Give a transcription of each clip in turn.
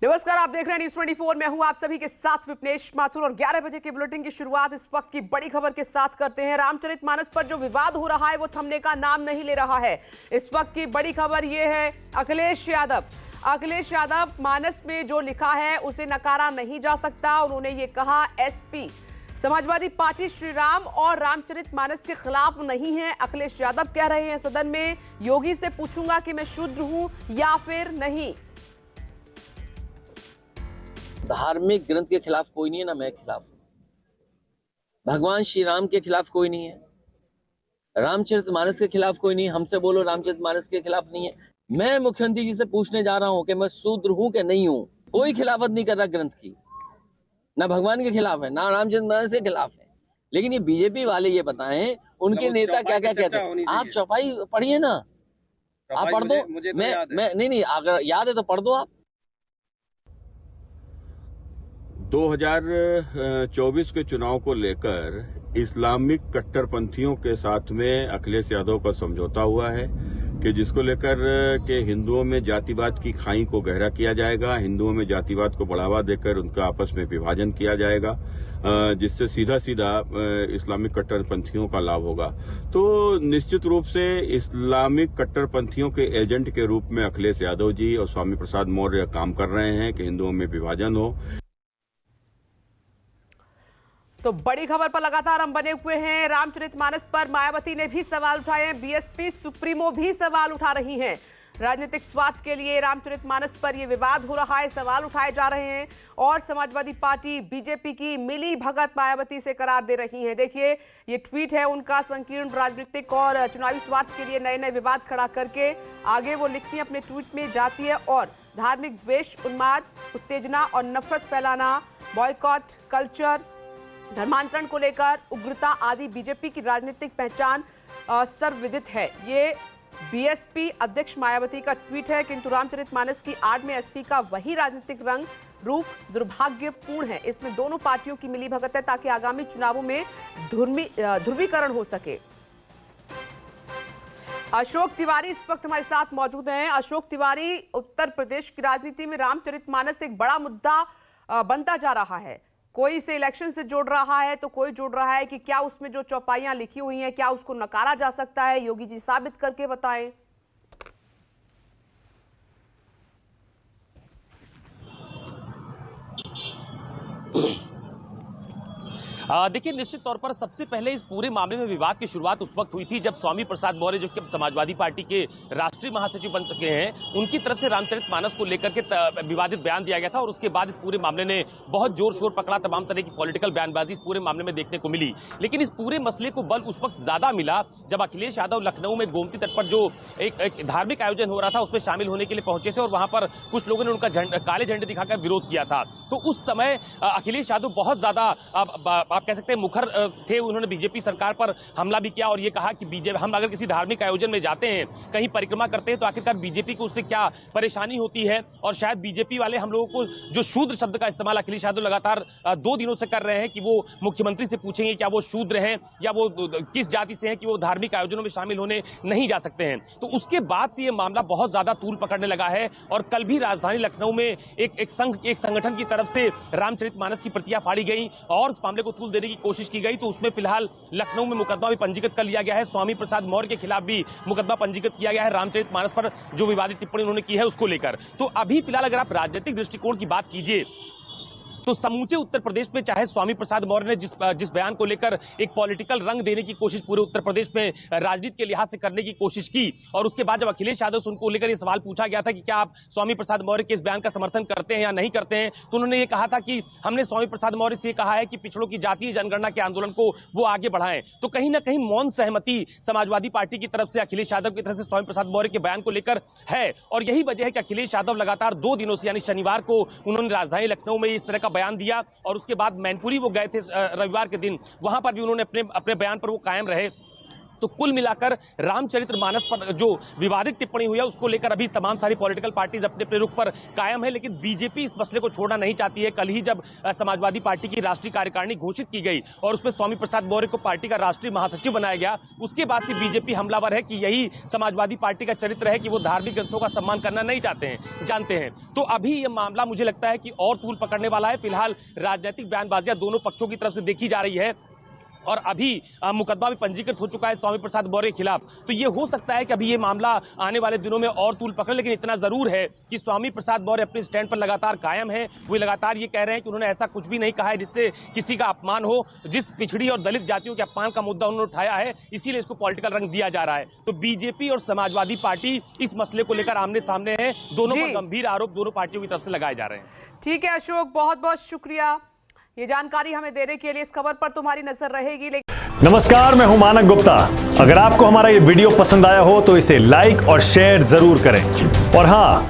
नमस्कार, आप देख रहे हैं न्यूज़ 24। मैं हूं आप सभी के साथ विपनेश माथुर और 11 बजे के बुलेटिन की शुरुआत इस वक्त की बड़ी खबर के साथ करते हैं। रामचरितमानस पर जो विवाद हो रहा है वो थमने का नाम नहीं ले रहा है। इस वक्त की बड़ी खबर ये है, अखिलेश यादव मानस में जो लिखा है उसे नकारा नहीं जा सकता। उन्होंने ये कहा, एसपी समाजवादी पार्टी श्री राम और रामचरितमानस के खिलाफ नहीं है। अखिलेश यादव कह रहे हैं सदन में, योगी से पूछूंगा कि मैं शूद्र हूं या फिर नहीं। धार्मिक ग्रंथ के खिलाफ कोई नहीं है, ना मैं खिलाफ हूं। भगवान श्री राम के खिलाफ कोई नहीं है, रामचरितमानस के खिलाफ कोई नहीं। हमसे बोलो रामचरितमानस के खिलाफ नहीं है। मैं मुख्यमंत्री जी से पूछने जा रहा हूं कि मैं शूद्र हूं कि नहीं हूं। कोई खिलाफत नहीं कर रहा ग्रंथ की, ना भगवान के खिलाफ है ना रामचरितमानस के खिलाफ है। लेकिन ये बीजेपी वाले ये बताएं उनके नेता क्या क्या कहते हैं। आप चौपाई पढ़िए ना, आप पढ़ दो। मैं नहीं, अगर याद है तो पढ़ दो आप। 2024 के चुनाव को लेकर इस्लामिक कट्टरपंथियों के साथ में अखिलेश यादव का समझौता हुआ है कि जिसको लेकर के हिंदुओं में जातिवाद की खाई को गहरा किया जाएगा, हिंदुओं में जातिवाद को बढ़ावा देकर उनका आपस में विभाजन किया जाएगा, जिससे सीधा सीधा इस्लामिक कट्टरपंथियों का लाभ होगा। तो निश्चित रूप से इस्लामिक कट्टरपंथियों के एजेंट के रूप में अखिलेश यादव जी और स्वामी प्रसाद मौर्य काम कर रहे हैं कि हिंदुओं में विभाजन हो। तो बड़ी खबर पर लगातार हम बने हुए हैं। रामचरितमानस पर मायावती ने भी सवाल उठाए हैं, बीएसपी सुप्रीमो भी सवाल उठा रही हैं। राजनीतिक स्वार्थ के लिए रामचरितमानस पर यह विवाद हो रहा है, सवाल उठाए जा रहे हैं और समाजवादी पार्टी बीजेपी की मिली भगत मायावती से करार दे रही हैं। देखिए, ये ट्वीट है उनका, संकीर्ण राजनीतिक और चुनावी स्वार्थ के लिए नए नए विवाद खड़ा करके आगे वो लिखती हैं अपने ट्वीट में, जातीय और धार्मिक द्वेष, उन्माद, उत्तेजना और नफरत फैलाना, बॉयकॉट कल्चर, धर्मांतरण को लेकर उग्रता आदि बीजेपी की राजनीतिक पहचान सर्वविदित है। ये बीएसपी अध्यक्ष मायावती का ट्वीट है। किंतु रामचरितमानस की आड़ में एसपी का वही राजनीतिक रंग रूप दुर्भाग्यपूर्ण है। इसमें दोनों पार्टियों की मिलीभगत है ताकि आगामी चुनावों में ध्रुवीकरण हो सके। अशोक तिवारी इस वक्त हमारे साथ मौजूद हैं। अशोक तिवारी, उत्तर प्रदेश की राजनीति में रामचरितमानस एक बड़ा मुद्दा बनता जा रहा है। कोई इसे इलेक्शन से जोड़ रहा है तो कोई जोड़ रहा है कि क्या उसमें जो चौपाइयां लिखी हुई हैं क्या उसको नकारा जा सकता है। योगी जी साबित करके बताएं। देखिए, निश्चित तौर पर सबसे पहले इस पूरे मामले में विवाद की शुरुआत उस वक्त हुई थी जब स्वामी प्रसाद मौर्य, जो कि समाजवादी पार्टी के राष्ट्रीय महासचिव बन चुके हैं, उनकी तरफ से रामचरितमानस को लेकर के विवादित बयान दिया गया था और उसके बाद इस पूरे मामले ने बहुत जोर शोर पकड़ा। तमाम तरह की पॉलिटिकल बयानबाजी इस पूरे मामले में देखने को मिली। लेकिन इस पूरे मसले को बल उस वक्त ज्यादा मिला जब अखिलेश यादव लखनऊ में गोमती तट पर जो एक धार्मिक आयोजन हो रहा था उसमें शामिल होने के लिए पहुंचे थे और वहां पर कुछ लोगों ने उनका काले झंडे दिखाकर विरोध किया था। तो उस समय अखिलेश यादव बहुत ज्यादा आप कह सकते हैं मुखर थे। उन्होंने बीजेपी सरकार पर हमला भी किया और ये कहा कि बीजेपी, हम अगर किसी धार्मिक आयोजन में जाते हैं, कहीं परिक्रमा करते हैं तो आखिरकार बीजेपी को उससे क्या परेशानी होती है। और शायद बीजेपी वाले हम लोगों को, जो शूद्र शब्द का इस्तेमाल अखिलेश यादव लगातार 2 दिनों से कर रहे हैं कि वो मुख्यमंत्री से पूछेंगे क्या वो शूद्र हैं या वो किस जाति से हैं कि वो धार्मिक आयोजनों में शामिल होने नहीं जा सकते हैं। तो उसके बाद से ये मामला बहुत ज्यादा तूल पकड़ने लगा है और कल भी राजधानी लखनऊ में एक संगठन की तरफ से रामचरितमानस की प्रतियां फाड़ी गई और मामले को तूल देने की कोशिश की गई। तो उसमें फिलहाल लखनऊ में मुकदमा भी पंजीकृत कर लिया गया है। स्वामी प्रसाद मौर्य के खिलाफ भी मुकदमा पंजीकृत किया गया है रामचरितमानस पर जो विवादित टिप्पणी उन्होंने की है उसको लेकर। तो अभी फिलहाल अगर आप राजनीतिक दृष्टिकोण की बात कीजिए तो समूचे उत्तर प्रदेश में चाहे स्वामी प्रसाद मौर्य ने जिस बयान को लेकर एक पॉलिटिकल रंग देने की कोशिश पूरे उत्तर प्रदेश में राजनीति के लिहाज से करने की कोशिश की और उसके बाद जब अखिलेश यादव से उनको लेकर यह सवाल पूछा गया था कि क्या आप स्वामी प्रसाद मौर्य के इस बयान का समर्थन करते हैं या नहीं करते हैं, तो उन्होंने ये कहा था कि हमने स्वामी प्रसाद मौर्य से कहा है कि पिछड़ों की जातीय जनगणना के आंदोलन को वो आगे बढ़ाएं। तो कहीं ना कहीं मौन सहमति समाजवादी पार्टी की तरफ से, अखिलेश यादव की तरफ से स्वामी प्रसाद मौर्य के बयान को लेकर है और यही वजह है कि अखिलेश यादव लगातार 2 दिनों से, यानी शनिवार को उन्होंने राजधानी लखनऊ में इस तरह का बयान दिया और उसके बाद मैनपुरी वो गए थे रविवार के दिन, वहां पर भी उन्होंने अपने बयान पर वो कायम रहे। तो कुल मिलाकर रामचरितमानस पर जो विवादित टिप्पणी हुई है उसको लेकर अभी तमाम सारी पॉलिटिकल पार्टीज अपने अपने रुख पर कायम है, लेकिन बीजेपी इस मसले को छोड़ना नहीं चाहती है। कल ही जब समाजवादी पार्टी की राष्ट्रीय कार्यकारिणी घोषित की गई और उसमें स्वामी प्रसाद मौर्य को पार्टी का राष्ट्रीय महासचिव बनाया गया, उसके बाद से बीजेपी हमलावर है कि यही समाजवादी पार्टी का चरित्र है कि वो धार्मिक ग्रंथों का सम्मान करना नहीं जानते हैं। तो अभी ये मामला मुझे लगता है कि और तूल पकड़ने वाला है। फिलहाल राजनीतिक बयानबाजियां दोनों पक्षों की तरफ से देखी जा रही है और अभी मुकदमा भी पंजीकृत हो चुका है स्वामी प्रसाद मौर्य के खिलाफ। तो ये हो सकता है कि अभी ये मामला आने वाले दिनों में और तूल पकड़े, लेकिन इतना जरूर है कि स्वामी प्रसाद मौर्य अपने स्टैंड पर लगातार कायम है। वो लगातार ये कह रहे हैं कि उन्होंने ऐसा कुछ भी नहीं कहा है जिससे किसी का अपमान हो। जिस पिछड़ी और दलित जातियों के अपमान का मुद्दा उन्होंने उठाया है, इसीलिए इसको पॉलिटिकल रंग दिया जा रहा है। तो बीजेपी और समाजवादी पार्टी इस मसले को लेकर आमने सामने है। दोनों पर गंभीर आरोप दोनों पार्टियों की तरफ से लगाए जा रहे हैं। ठीक है अशोक, बहुत बहुत शुक्रिया ये जानकारी हमें देने के लिए। इस खबर पर तुम्हारी नजर रहेगी। नमस्कार, मैं हूं मानक गुप्ता। अगर आपको हमारा ये वीडियो पसंद आया हो तो इसे लाइक और शेयर जरूर करें और हां,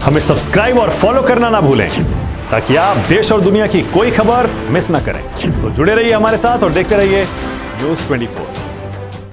हमें सब्सक्राइब और फॉलो करना ना भूलें ताकि आप देश और दुनिया की कोई खबर मिस ना करें। तो जुड़े रहिए हमारे साथ और देखते रहिए न्यूज़ 24।